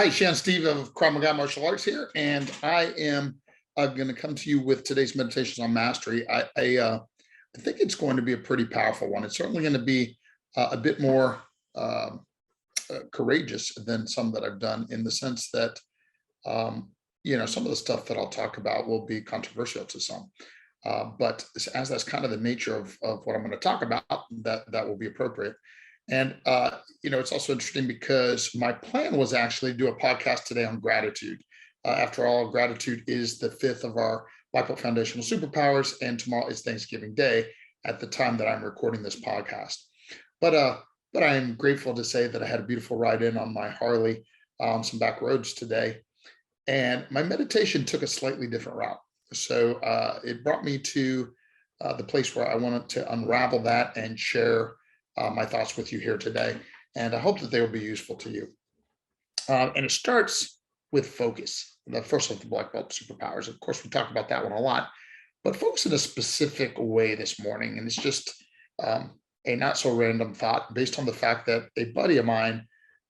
Hi, Shan Steve of Krav Maga Martial Arts here, and I am going to come to you with today's meditations on mastery. I think it's going to be a pretty powerful one. It's certainly going to be a bit more courageous than some that I've done, in the sense that some of the stuff that I'll talk about will be controversial to some. But as that's kind of the nature of what I'm going to talk about, that will be appropriate. And it's also interesting because my plan was actually to do a podcast today on gratitude. After all, gratitude is the fifth of our Black Belt Foundational Superpowers, and tomorrow is Thanksgiving Day at the time that I'm recording this podcast. But I am grateful to say that I had a beautiful ride in on my Harley on some back roads today, and my meditation took a slightly different route. So it brought me to the place where I wanted to unravel that and share my thoughts with you here today. And I hope that they will be useful to you. And it starts with focus, the first of the Black Belt Superpowers. Of course, we talk about that one a lot, but focus in a specific way this morning. And it's just a not so random thought based on the fact that a buddy of mine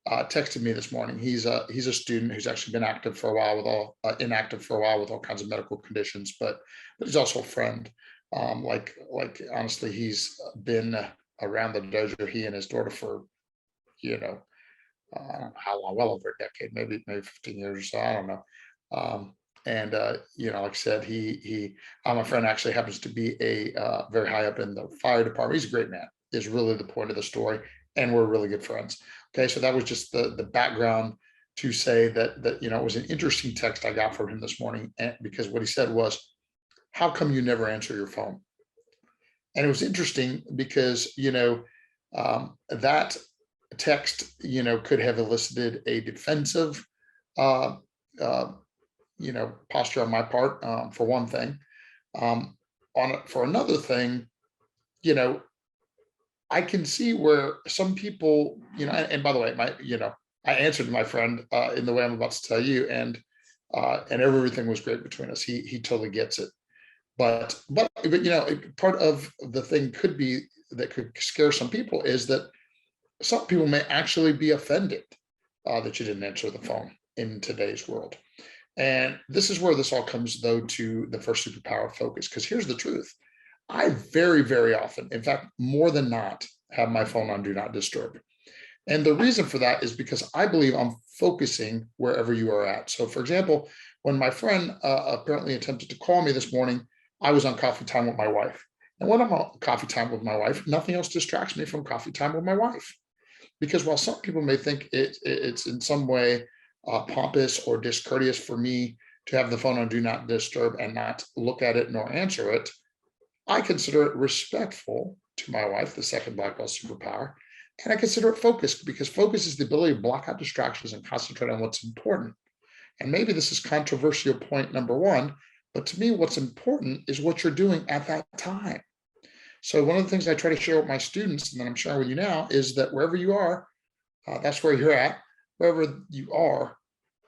texted me this morning. He's a student who's actually been active for a while inactive for a while with all kinds of medical conditions, but he's also a friend. Like honestly, he's been around the dojo, he and his daughter, for I don't know how long, well over a decade, maybe 15 years or so, I don't know. Like I said, he my friend actually happens to be a very high up in the fire department. He's a great man, is really the point of the story, and we're really good friends. Okay, so that was just the background to say that it was an interesting text I got from him this morning, and because what he said was, "How come you never answer your phone?" And it was interesting because that text could have elicited a defensive posture on my part, for one thing. For another thing, I can see where some people, and by the way, I answered my friend in the way I'm about to tell you, and everything was great between us. He totally gets it. But part of the thing that could scare some people is that some people may actually be offended that you didn't answer the phone in today's world. And this is where this all comes, though, to the first superpower, focus. Because here's the truth. I very, very often, in fact, more than not, have my phone on Do Not Disturb. And the reason for that is because I believe I'm focusing wherever you are at. So, for example, when my friend apparently attempted to call me this morning, I was on coffee time with my wife. And when I'm on coffee time with my wife, nothing else distracts me from coffee time with my wife. Because while some people may think it's in some way pompous or discourteous for me to have the phone on Do Not Disturb and not look at it nor answer it, I consider it respectful to my wife, the second Black Belt Superpower, and I consider it focused, because focus is the ability to block out distractions and concentrate on what's important. And maybe this is controversial point number one, but to me, what's important is what you're doing at that time. So one of the things I try to share with my students, and that I'm sharing with you now, is that wherever you are, that's where you're at. Wherever you are,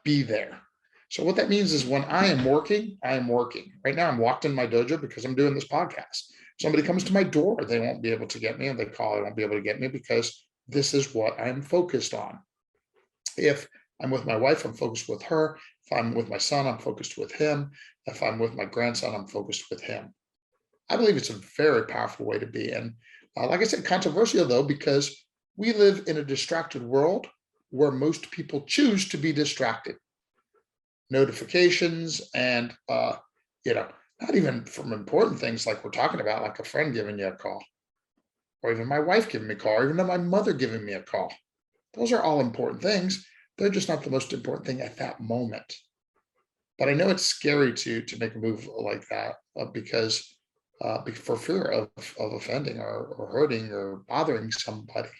be there. So what that means is when I am working, I am working. Right now, I'm locked in my dojo because I'm doing this podcast. Somebody comes to my door, they won't be able to get me, and they call, they won't be able to get me, because this is what I'm focused on. If I'm with my wife, I'm focused with her. If I'm with my son, I'm focused with him. If I'm with my grandson, I'm focused with him. I believe it's a very powerful way to be. And like I said, controversial, though, because we live in a distracted world where most people choose to be distracted. Notifications and, not even from important things like we're talking about, like a friend giving you a call, or even my wife giving me a call, or even my mother giving me a call. Those are all important things. They're just not the most important thing at that moment. But I know it's scary to make a move like that because for fear of offending or hurting or bothering somebody.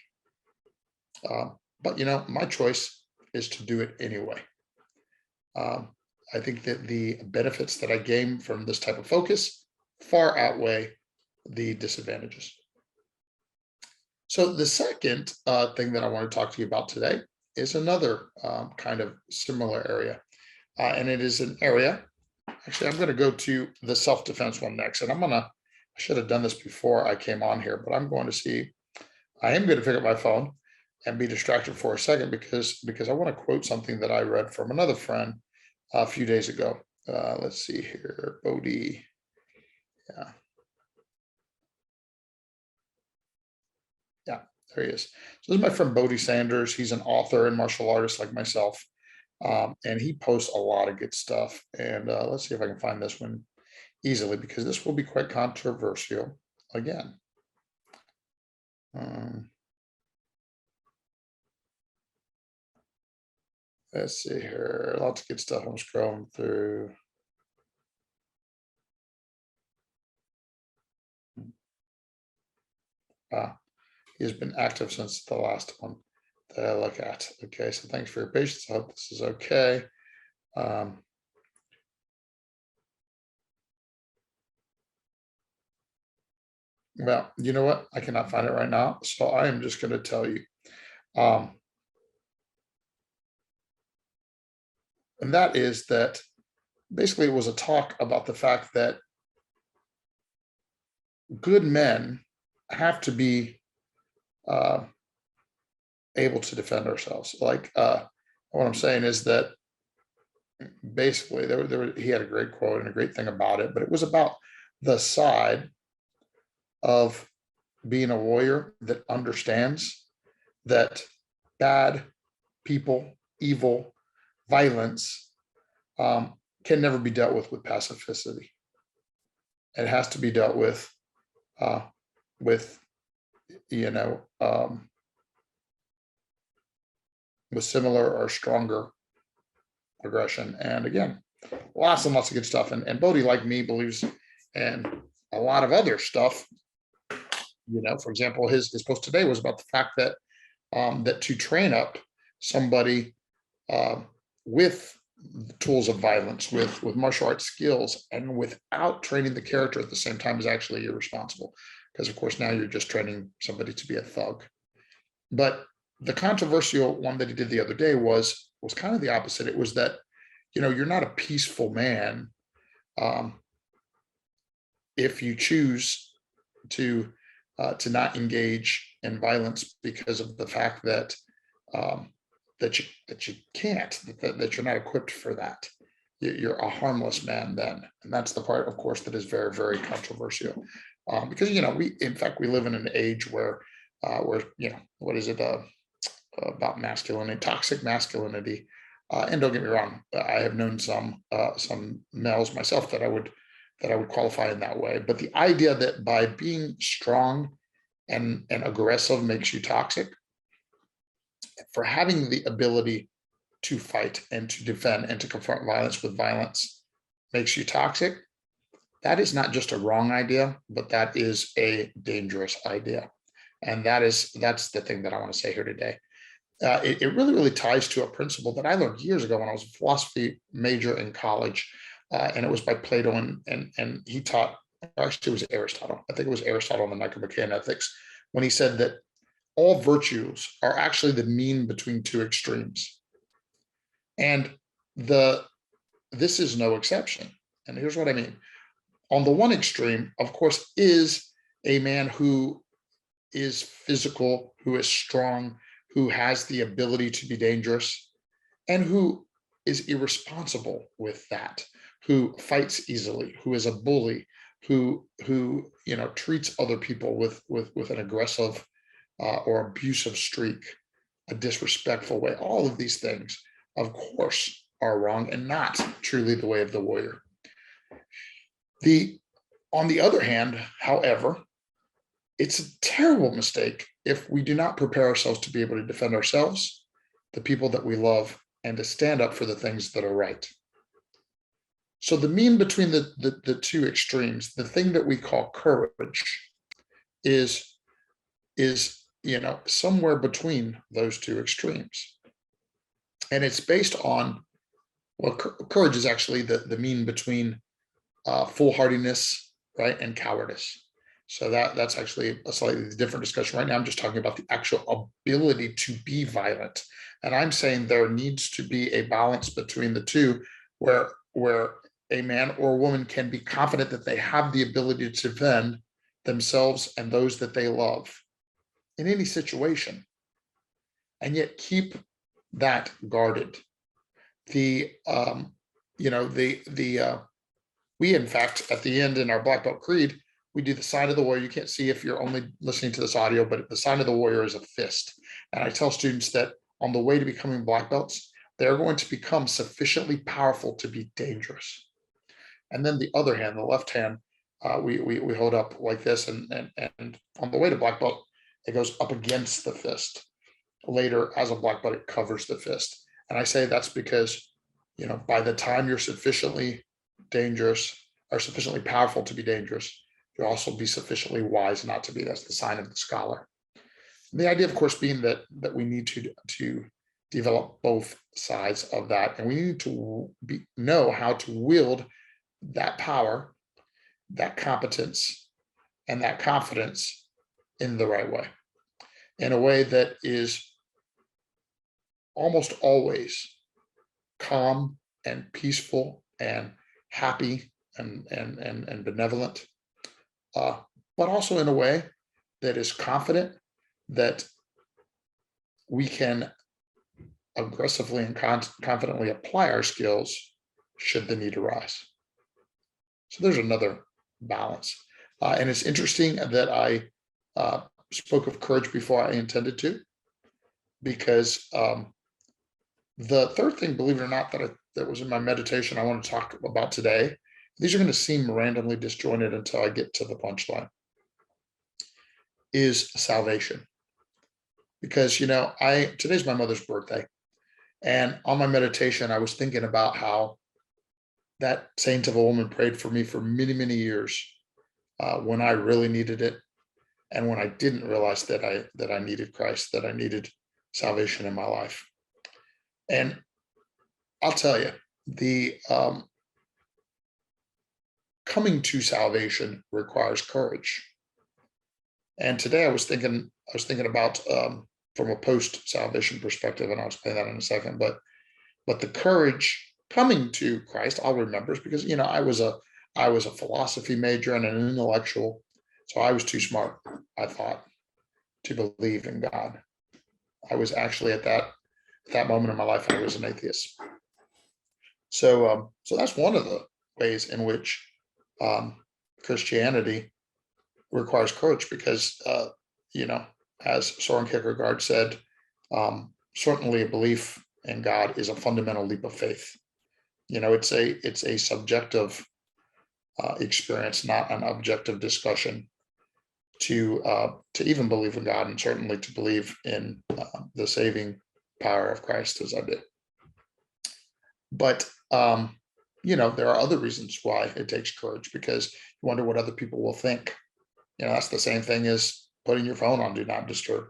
But my choice is to do it anyway. I think that the benefits that I gain from this type of focus far outweigh the disadvantages. So the second thing that I want to talk to you about today is another kind of similar area. And it is an area, actually, I'm going to go to the self-defense one next. And I should have done this before I came on here, but I'm going to see, I am going to pick up my phone and be distracted for a second because I want to quote something that I read from another friend a few days ago. Let's see here, Bodhi. Yeah, yeah, there he is. So this is my friend Bodhi Sanders. He's an author and martial artist like myself, and he posts a lot of good stuff. And let's see if I can find this one easily because this will be quite controversial again. Um, let's see here. Lots of good stuff I'm scrolling through. Ah, he's been active since the last one that I look at. Okay, so thanks for your patience. I hope this is okay. Um, well, you know what? I cannot find it right now, so I am just going to tell you. Um, and that is that basically it was a talk about the fact that good men have to be uh, able to defend ourselves. Like what I'm saying is that basically he had a great quote and a great thing about it, but it was about the side of being a warrior that understands that bad people, evil, violence can never be dealt with pacificity. It has to be dealt uh, with you know with similar or stronger aggression. And again, lots and lots of good stuff. And Bodhi, like me, believes in a lot of other stuff. For example, his post today was about the fact that that to train up somebody uh, with tools of violence, with martial arts skills, and without training the character at the same time is actually irresponsible. Because of course now you're just training somebody to be a thug. But the controversial one that he did the other day was kind of the opposite. It was that you're not a peaceful man um, if you choose to not engage in violence because of the fact that that you can't, that you're not equipped for that. You're a harmless man then, and that's the part, of course, that is very, very controversial. Because we live in an age where what is it about masculinity, toxic masculinity, and don't get me wrong, I have known some males myself that I would qualify in that way. But the idea that by being strong and aggressive makes you toxic, for having the ability to fight and to defend and to confront violence with violence makes you toxic, that is not just a wrong idea, but that is a dangerous idea. And that's the thing that I want to say here today. It really, really ties to a principle that I learned years ago when I was a philosophy major in college, and it was by Plato, and he taught. Actually, it was Aristotle. I think it was Aristotle in the Nicomachean Ethics when he said that all virtues are actually the mean between two extremes, and the this is no exception. And here's what I mean. On the one extreme, of course, is a man who is physical, who is strong, who has the ability to be dangerous, and who is irresponsible with that, who fights easily, who is a bully, who treats other people with an aggressive or abusive streak, a disrespectful way. All of these things, of course, are wrong and not truly the way of the warrior. On the other hand, however, it's a terrible mistake if we do not prepare ourselves to be able to defend ourselves, the people that we love, and to stand up for the things that are right. So the mean between the two extremes, the thing that we call courage, is somewhere between those two extremes. And it's based on, well, courage is actually the mean between foolhardiness, right, and cowardice. So that's actually a slightly different discussion. Right now, I'm just talking about the actual ability to be violent. And I'm saying there needs to be a balance between the two where a man or a woman can be confident that they have the ability to defend themselves and those that they love in any situation. and yet keep that guarded. The you know the We, in fact, at the end in our black belt creed, we do the sign of the warrior. You can't see if you're only listening to this audio, but the sign of the warrior is a fist. And I tell students that on the way to becoming black belts, they're going to become sufficiently powerful to be dangerous. And then the other hand, the left hand, we hold up like this, and on the way to black belt, it goes up against the fist. Later, as a black belt, it covers the fist. And I say that's because, by the time you're sufficiently dangerous or sufficiently powerful to be dangerous, you'll also be sufficiently wise not to be. That's the sign of the scholar. And the idea, of course, being that we need to develop both sides of that, and we need to know how to wield that power, that competence, and that confidence in the right way, in a way that is almost always calm and peaceful and happy and benevolent, but also in a way that is confident that we can aggressively and confidently apply our skills should the need arise. So there's another balance. And it's interesting that I spoke of courage before I intended to, because the third thing, believe it or not, that was in my meditation I want to talk about today, these are going to seem randomly disjointed until I get to the punchline, is salvation. Because, today's my mother's birthday. And on my meditation, I was thinking about how that saint of a woman prayed for me for many, many years, when I really needed it, and when I didn't realize that I needed Christ, that I needed salvation in my life. And I'll tell you, the coming to salvation requires courage. And today I was thinking about, from a post-salvation perspective, and I'll explain that in a second. But the courage coming to Christ, I'll remember, because I was a philosophy major and an intellectual, so I was too smart, I thought, to believe in God. I was actually at that moment in my life, I was an atheist. So that's one of the ways in which Christianity requires courage, because as Soren Kierkegaard said, certainly a belief in God is a fundamental leap of faith. It's a subjective experience, not an objective discussion, to even believe in God, and certainly to believe in the saving power of Christ, as I do. But there are other reasons why it takes courage, because you wonder what other people will think. That's the same thing as putting your phone on do not disturb,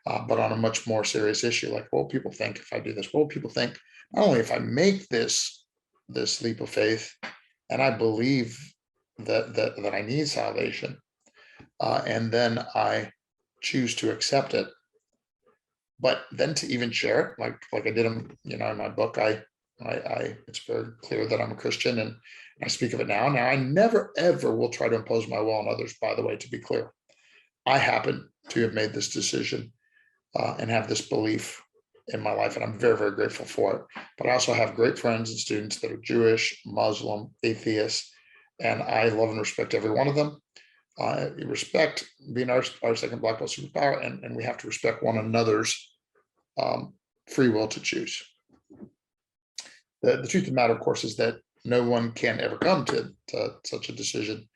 but on a much more serious issue, like, what will people think if I do this? What will people think not only if I make this leap of faith, and I believe that I need salvation, and then I choose to accept it, but then to even share it, like I did in my book. I it's very clear that I'm a Christian, and I speak of it now. Now, I never ever will try to impose my will on others, by the way, to be clear. I happen to have made this decision and have this belief in my life, and I'm very, very grateful for it. But I also have great friends and students that are Jewish, Muslim, atheists, and I love and respect every one of them. Respect being our second black belt superpower, and we have to respect one another's free will to choose. The truth of the matter, of course, is that no one can ever come to such a decision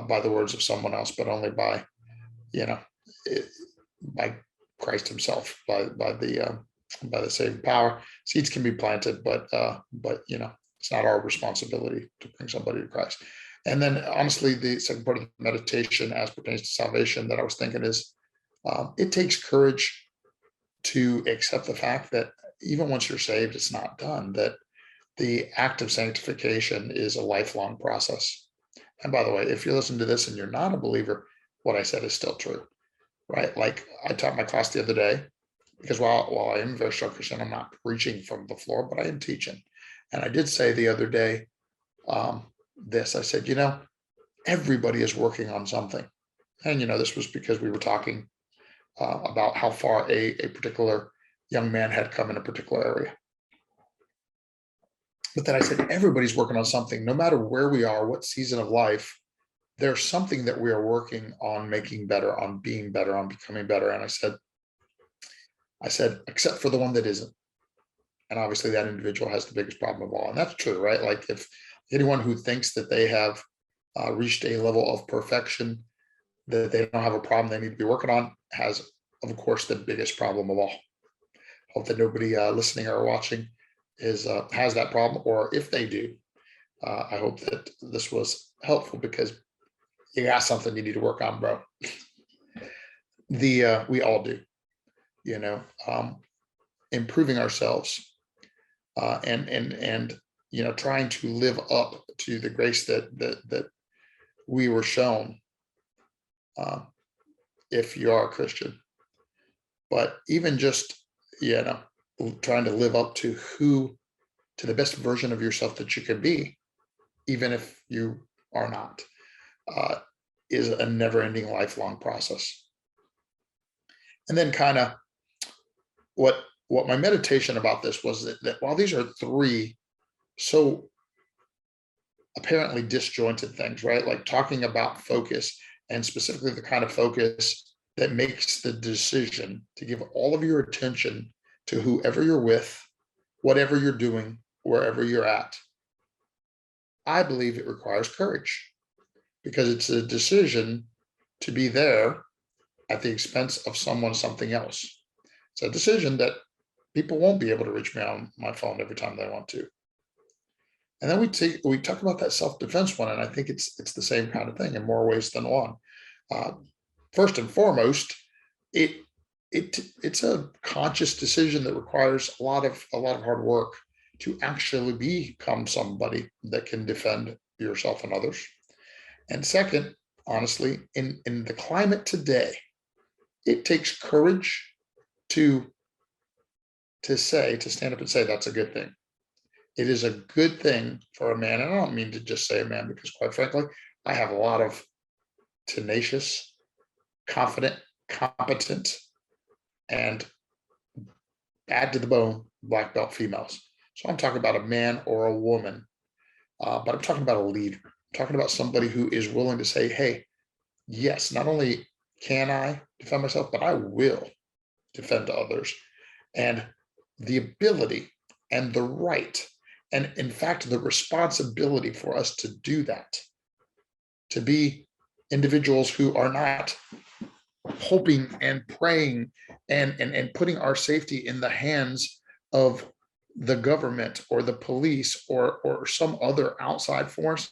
by the words of someone else, but only by by Christ Himself, by the saving power. Seeds can be planted, but it's not our responsibility to bring somebody to Christ. And then, honestly, the second part of the meditation, as pertains to salvation, that I was thinking is, it takes courage to accept the fact that even once you're saved, it's not done. That the act of sanctification is a lifelong process. And by the way, if you're listening to this and you're not a believer, what I said is still true, right? Like, I taught my class the other day, because while I am a very strong Christian, I'm not preaching from the floor, but I am teaching. And I did say the other day, I said, everybody is working on something. And, this was because we were talking about how far a particular young man had come in a particular area. But then I said, everybody's working on something, no matter where we are, what season of life, there's something that we are working on making better, on being better, on becoming better. And I said, except for the one that isn't. And obviously that individual has the biggest problem of all. And that's true, right? Like if anyone who thinks that they have reached a level of perfection, that they don't have a problem they need to be working on, has, of course, the biggest problem of all. Hope that nobody listening or watching has that problem, or if they do, I hope that this was helpful, because you got something you need to work on, bro. We all do, you know, improving ourselves, and trying to live up to the grace that we were shown, if you are a Christian. But even just, trying to live up to the best version of yourself that you can be, even if you are not, is a never-ending, lifelong process. And then kind of what my meditation about this was, that while these are three so apparently disjointed things, right? Like talking about focus, and specifically the kind of focus that makes the decision to give all of your attention to whoever you're with, whatever you're doing, wherever you're at. I believe it requires courage, because it's a decision to be there at the expense of something else. It's a decision that people won't be able to reach me on my phone every time they want to. And then we talk about that self-defense one, and I think it's the same kind of thing in more ways than one. First and foremost, it's a conscious decision that requires a lot of hard work to actually become somebody that can defend yourself and others. And second, honestly, in the climate today, it takes courage to stand up and say that's a good thing. It is a good thing for a man, and I don't mean to just say a man, because quite frankly, I have a lot of tenacious, confident, competent, and bad to the bone black belt females. So I'm talking about a man or a woman, but I'm talking about a leader. I'm talking about somebody who is willing to say, hey, yes, not only can I defend myself, but I will defend others. And the ability and the right, and in fact, the responsibility for us to do that, to be individuals who are not hoping and praying and putting our safety in the hands of the government or the police or some other outside force.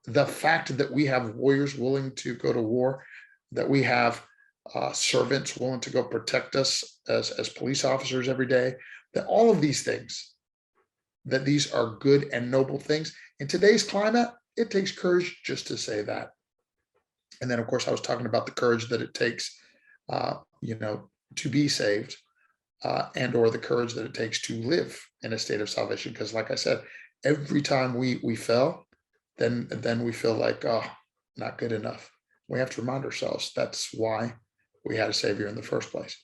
The fact that we have warriors willing to go to war, that we have servants willing to go protect us as police officers every day, that all of these things, that these are good and noble things. In today's climate, it takes courage just to say that. And then, of course, I was talking about the courage that it takes, to be saved, and or the courage that it takes to live in a state of salvation. Because, like I said, every time we fell, then we feel like, oh, not good enough. We have to remind ourselves that's why we had a Savior in the first place.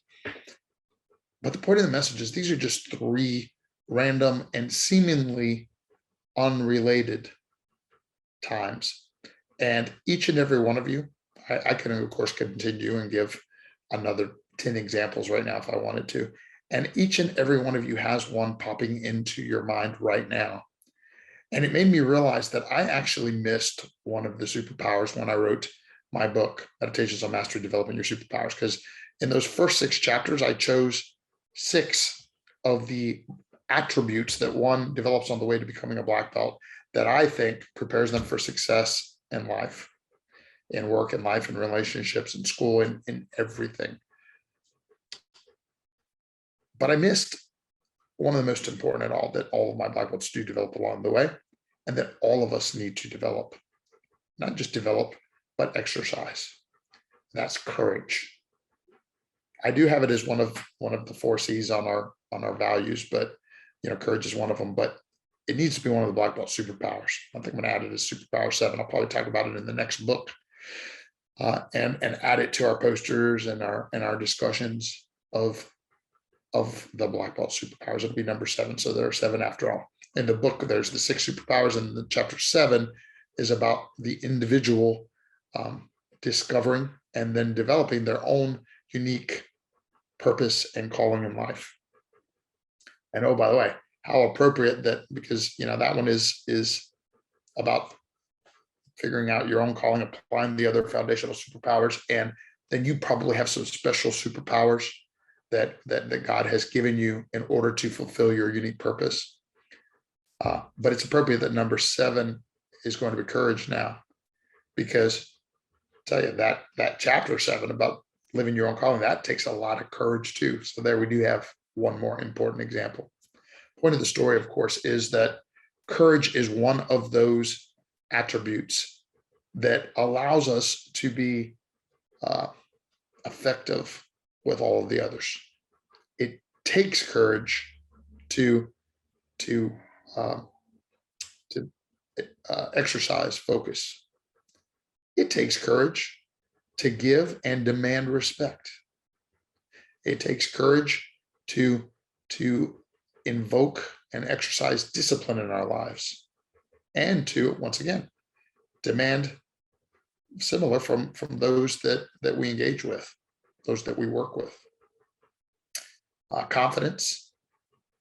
But the point of the message is, these are just three random and seemingly unrelated times. And each and every one of you, I can, of course, continue and give another 10 examples right now if I wanted to. And each and every one of you has one popping into your mind right now. And it made me realize that I actually missed one of the superpowers when I wrote my book, Meditations on Mastery Developing Your Superpowers, because in those first 6 chapters, I chose 6 of the attributes that one develops on the way to becoming a black belt that I think prepares them for success in life, in work, in life, in relationships, in school, in everything. But I missed one of the most important at all, that all of my black belts do develop along the way, and that all of us need to develop. Not just develop, but exercise. That's courage. I do have it as one of the 4 C's on our values, but courage is one of them. But it needs to be one of the black belt superpowers. I think I'm going to add it as superpower 7. I'll probably talk about it in the next book, and add it to our posters and our discussions of of the black belt superpowers. It'll be number 7. So there are 7 after all. In the book, there's the 6 superpowers, and the chapter 7 is about the individual discovering and then developing their own unique purpose and calling in life. And oh, by the way, how appropriate that, because that one is about figuring out your own calling, applying the other foundational superpowers, and then you probably have some special superpowers that God has given you in order to fulfill your unique purpose. But it's appropriate that number 7 is going to be courage now, because I tell you that chapter 7 about living your own calling, that takes a lot of courage too. So there we do have one more important example. Point of the story, of course, is that courage is one of those attributes that allows us to be effective with all of the others. It takes courage to exercise focus. It takes courage to give and demand respect. It takes courage to invoke and exercise discipline in our lives, and to, once again, demand similar from those that we engage with, those that we work with. Confidence,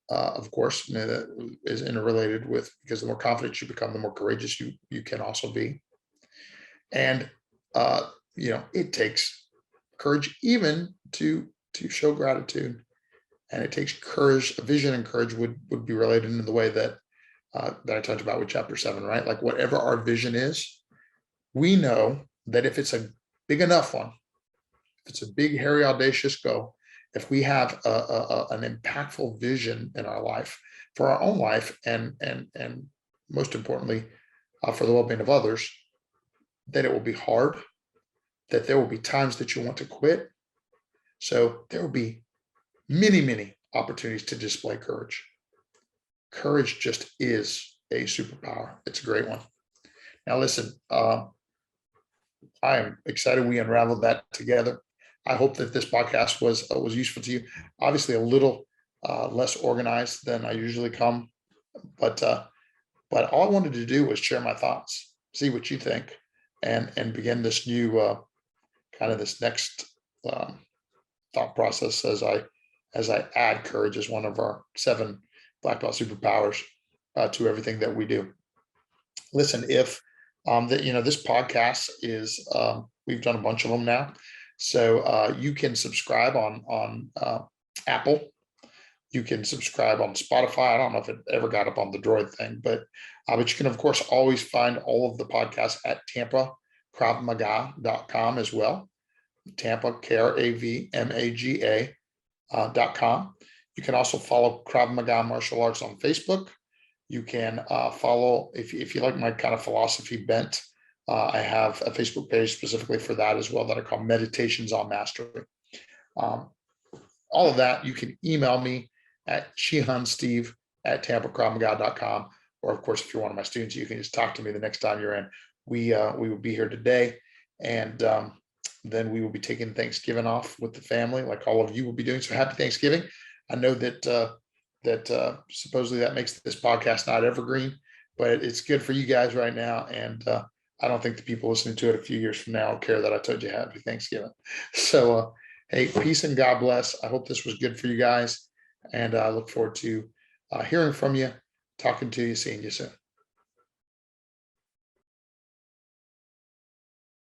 of course, that is interrelated with, because the more confident you become, the more courageous you can also be. And it takes courage even to show gratitude, and it takes courage. Vision and courage would be related in the way that I talked about with chapter 7, right? Like whatever our vision is, we know that if it's a big enough one, if it's a big, hairy, audacious goal, if we have an impactful vision in our life, for our own life, and most importantly, for the well-being of others, that it will be hard, that there will be times that you want to quit. So there will be many, many opportunities to display courage. Courage just is a superpower. It's a great one. Now, listen, I am excited we unraveled that together. I hope that this podcast was useful to you. Obviously, a little less organized than I usually come, but all I wanted to do was share my thoughts, see what you think, and begin this new this next thought process as I add courage as one of our 7 black belt superpowers to everything that we do. Listen, if this podcast is we've done a bunch of them now, so you can subscribe on Apple. You can subscribe on Spotify. I don't know if it ever got up on the Droid thing, but you can, of course, always find all of the podcasts at TampaKravMaga.com as well. Tampa, KravMaga.com. You can also follow Krav Maga Martial Arts on Facebook. You can follow, if you like my kind of philosophy bent, I have a Facebook page specifically for that as well that I call Meditations on Mastery. All of that, you can email me at shihansteve@TampaKravMaga.com. Or, of course, if you're one of my students, you can just talk to me the next time you're in. We will be here today, and then we will be taking Thanksgiving off with the family, like all of you will be doing. So happy Thanksgiving. I know that supposedly that makes this podcast not evergreen, but it's good for you guys right now. And I don't think the people listening to it a few years from now care that I told you happy Thanksgiving. So, hey, peace and God bless. I hope this was good for you guys. And I look forward to hearing from you, talking to you, seeing you soon.